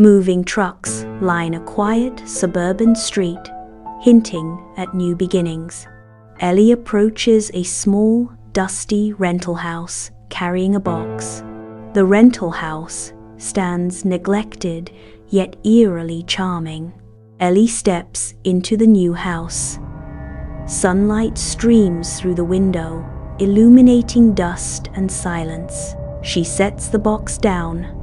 Moving trucks line a quiet suburban street, hinting at new beginnings. Ellie approaches a small, dusty rental house carrying a box. The rental house stands neglected yet eerily charming. Ellie steps into the new house. Sunlight streams through the window, illuminating dust and silence. She sets the box down,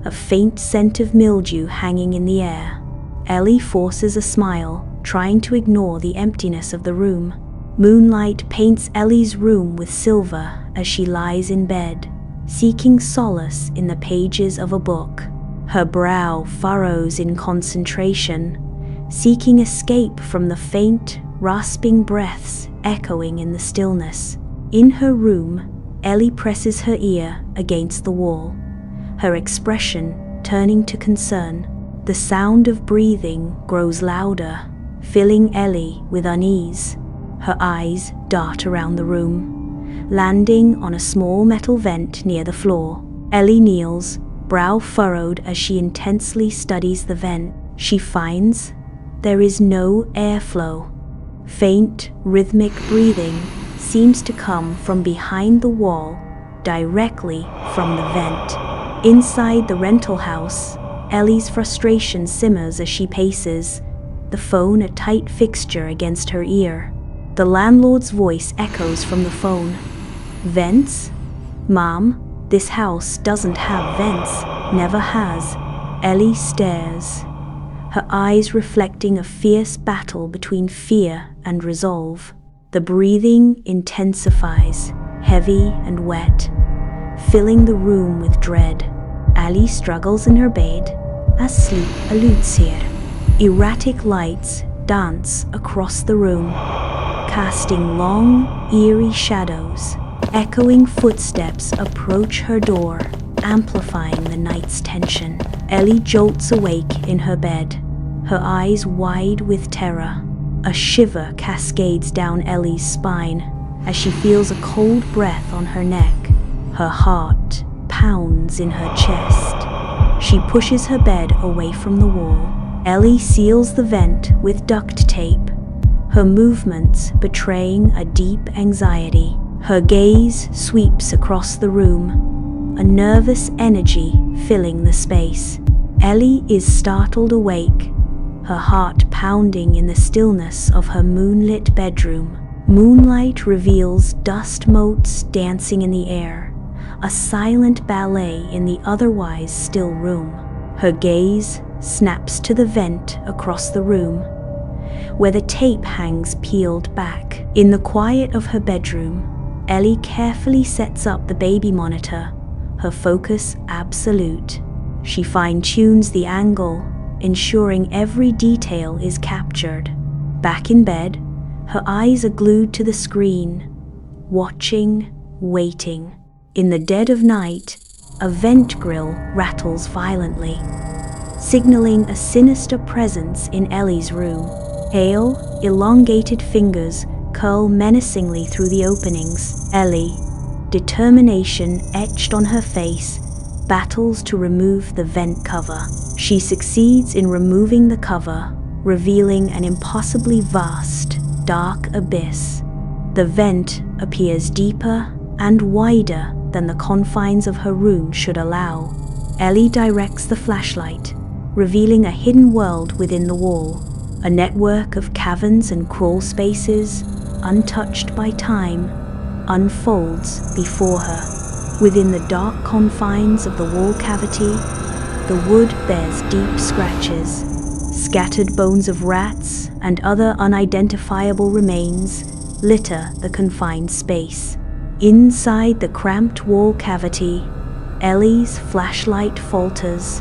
a faint scent of mildew hanging in the air. Ellie forces a smile, trying to ignore the emptiness of the room. Moonlight paints Ellie's room with silver as she lies in bed, seeking solace in the pages of a book. Her brow furrows in concentration, seeking escape from the faint, rasping breaths echoing in the stillness. In her room, Ellie presses her ear against the wall, her expression turning to concern. The sound of breathing grows louder, filling Ellie with unease. Her eyes dart around the room, landing on a small metal vent near the floor. Ellie kneels, brow furrowed as she intensely studies the vent. She finds there is no airflow. Faint, rhythmic breathing seems to come from behind the wall, directly from the vent. Inside the rental house, Ellie's frustration simmers as she paces, the phone a tight fixture against her ear. The landlord's voice echoes from the phone. "Vents? Mom, this house doesn't have vents, never has." Ellie stares, her eyes reflecting a fierce battle between fear and resolve. The breathing intensifies, heavy and wet, filling the room with dread. Ellie struggles in her bed as sleep eludes her. Erratic lights dance across the room, casting long, eerie shadows. Echoing footsteps approach her door, amplifying the night's tension. Ellie jolts awake in her bed, her eyes wide with terror. A shiver cascades down Ellie's spine as she feels a cold breath on her neck. Her heart pounds in her chest. She pushes her bed away from the wall. Ellie seals the vent with duct tape, her movements betraying a deep anxiety. Her gaze sweeps across the room, a nervous energy filling the space. Ellie is startled awake, her heart pounding in the stillness of her moonlit bedroom. Moonlight reveals dust motes dancing in the air, a silent ballet in the otherwise still room. Her gaze snaps to the vent across the room, where the tape hangs peeled back. In the quiet of her bedroom, Ellie carefully sets up the baby monitor, her focus absolute. She fine-tunes the angle, ensuring every detail is captured. Back in bed, her eyes are glued to the screen, watching, waiting. In the dead of night, a vent grill rattles violently, signaling a sinister presence in Ellie's room. Pale, elongated fingers curl menacingly through the openings. Ellie, determination etched on her face, battles to remove the vent cover. She succeeds in removing the cover, revealing an impossibly vast, dark abyss. The vent appears deeper and wider than the confines of her room should allow. Ellie directs the flashlight, revealing a hidden world within the wall. A network of caverns and crawl spaces, untouched by time, unfolds before her. Within the dark confines of the wall cavity, the wood bears deep scratches. Scattered bones of rats and other unidentifiable remains litter the confined space. Inside the cramped wall cavity, Ellie's flashlight falters,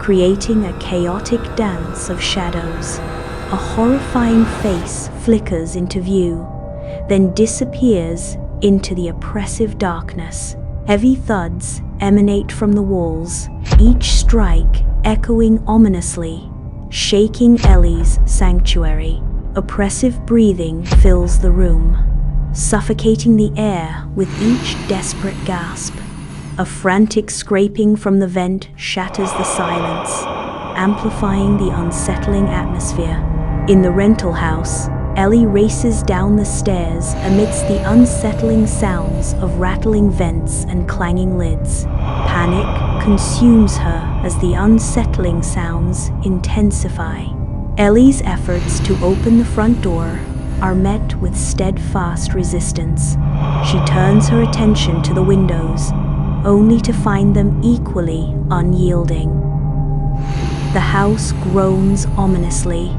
creating a chaotic dance of shadows. A horrifying face flickers into view, then disappears into the oppressive darkness. Heavy thuds emanate from the walls, each strike echoing ominously, shaking Ellie's sanctuary. Oppressive breathing fills the room, suffocating the air with each desperate gasp. A frantic scraping from the vent shatters the silence, amplifying the unsettling atmosphere. In the rental house, Ellie races down the stairs amidst the unsettling sounds of rattling vents and clanging lids. Panic consumes her as the unsettling sounds intensify. Ellie's efforts to open the front door are met with steadfast resistance. She turns her attention to the windows, only to find them equally unyielding. The house groans ominously,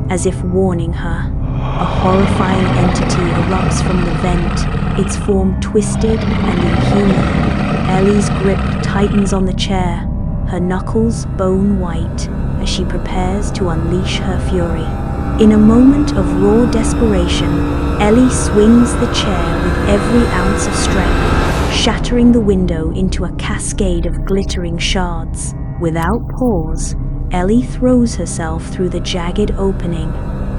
as if warning her. A horrifying entity erupts from the vent, its form twisted and inhuman. Ellie's grip tightens on the chair, her knuckles bone white as she prepares to unleash her fury. In a moment of raw desperation, Ellie swings the chair with every ounce of strength, shattering the window into a cascade of glittering shards. Without pause, Ellie throws herself through the jagged opening,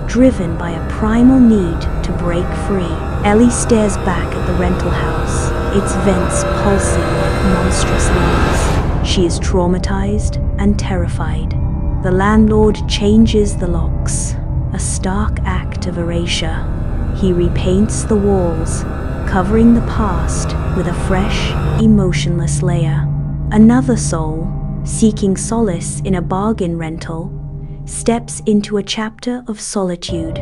driven by a primal need to break free. Ellie stares back at the rental house, its vents pulsing like monstrous lungs. She is traumatized and terrified. The landlord changes the locks, a stark act of erasure. He repaints the walls, covering the past with a fresh, emotionless layer. Another soul, seeking solace in a bargain rental, steps into a chapter of solitude,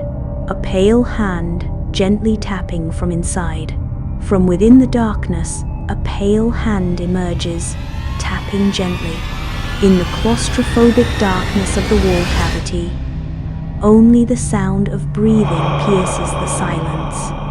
a pale hand gently tapping from inside. From within the darkness, a pale hand emerges, tapping gently. In the claustrophobic darkness of the wall cavity, only the sound of breathing pierces the silence.